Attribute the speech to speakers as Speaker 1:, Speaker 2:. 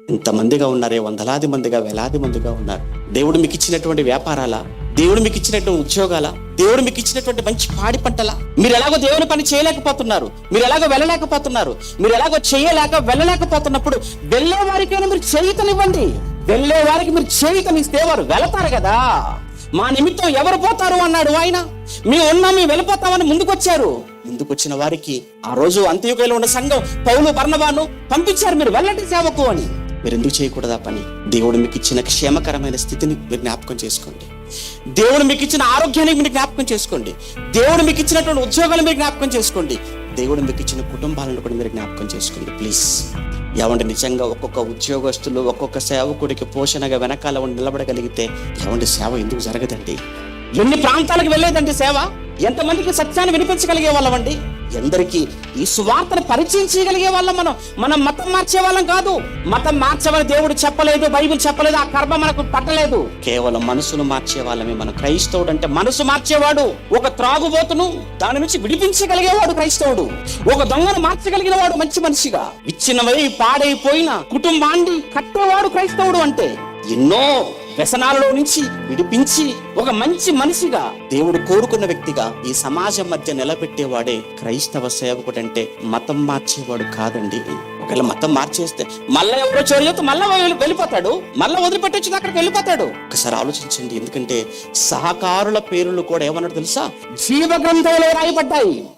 Speaker 1: ఇంతమందిగా ఉన్నారే, వందలాది మందిగా, వేలాది మందిగా ఉన్నారు. దేవుడు మీకు ఇచ్చినటువంటి వ్యాపారాల, దేవుడు మీకు ఇచ్చినటువంటి ఉద్యోగాల, దేవుడు మీకు ఇచ్చినటువంటి మంచి పాడి పంటల, మీరు ఎలాగో దేవుని పని చేయలేకపోతున్నారు, మీరు ఎలాగో వెళ్ళలేకపోతున్నారు, మీరు ఎలాగో చేయలేక వెళ్ళలేకపోతున్నప్పుడు వెళ్ళే వారికైనా మీరు చేయుతనివ్వండి. వెళ్ళే వారికి మీరు చేయుతనిస్తే వారు వెళతారు కదా. మా నిమిత్తం ఎవరు పోతారు అన్నాడు ఆయన. మేము వెళ్ళిపోతామని ముందుకొచ్చారు. ముందుకొచ్చిన వారికి ఆ రోజు అంత్యోక్యలో ఉన్న సంఘం పౌలు బర్నబాను పంపించారు, మీరు వెళ్ళండి సేవకు అని. మీరు ఎందుకు చేయకూడదా పని? దేవుడు మీకు ఇచ్చిన క్షేమకరమైన స్థితిని మీరు జ్ఞాపకం చేసుకోండి. దేవుడు మీకు ఇచ్చిన ఆరోగ్యాన్ని మీరు జ్ఞాపకం చేసుకోండి. దేవుడు మీకు ఇచ్చినటువంటి ఉద్యోగాలు మీరు జ్ఞాపకం చేసుకోండి. దేవుడు మీకు ఇచ్చిన కుటుంబాలను కూడా మీరు జ్ఞాపకం చేసుకోండి ప్లీజ్. ఏమంటే నిజంగా ఒక్కొక్క ఉద్యోగస్తులు, ఒక్కొక్క సేవకుడికి పోషణగా వెనకాల ఉండి నిలబడగలిగితే ఏమంటే సేవ ఎందుకు జరగదండి? ఎన్ని ప్రాంతాలకు వెళ్ళేదండి సేవ? ఎంతమందికి సత్యాన్ని వినిపించగలిగే వాళ్ళమండి? ఎందరికీ ఈ సువార్తను పరిచయం చేయగలిగే వాళ్ళం మనం మతం మార్చే వాళ్ళం కాదు. మతం మార్చమని దేవుడు చెప్పలేదు, బైబిల్ చెప్పలేదు, ఆ కర్మ మనకు పట్టలేదు. కేవలం మనసును మార్చే వాళ్ళమే మనం. క్రైస్తవుడు అంటే మనసు మార్చేవాడు. ఒక త్రాగుబోతును దాని నుంచి విడిపించగలిగేవాడు క్రైస్తవుడు. ఒక దొంగను మార్చగలిగిన వాడు మంచి మనిషిగా. విచ్ఛిన్నమై పాడైపోయిన కుటుంబాన్ని కట్టేవాడు క్రైస్తవుడు. అంటే ఎన్నో వ్యసనాలలో నుంచి విడిపించి ఒక మంచి మనిషిగా దేవుడు కోరుకున్న వ్యక్తిగా ఈ సమాజం మధ్య నిలబెట్టేవాడే క్రైస్తవ సేవకుడు. అంటే మతం మార్చేవాడు కాదండి. ఒకవేళ మతం మార్చేస్తే మళ్ళీ ఎవరో చోరీ మళ్ళా వెళ్ళిపోతాడు, మళ్ళీ వదిలిపెట్టొచ్చి అక్కడికి వెళ్ళిపోతాడు. ఒకసారి ఆలోచించండి. ఎందుకంటే సహకారుల పేర్లు కూడా ఏమన్నాడు తెలుసా? జీవ గ్రంథంలో రాయబడ్డాయి.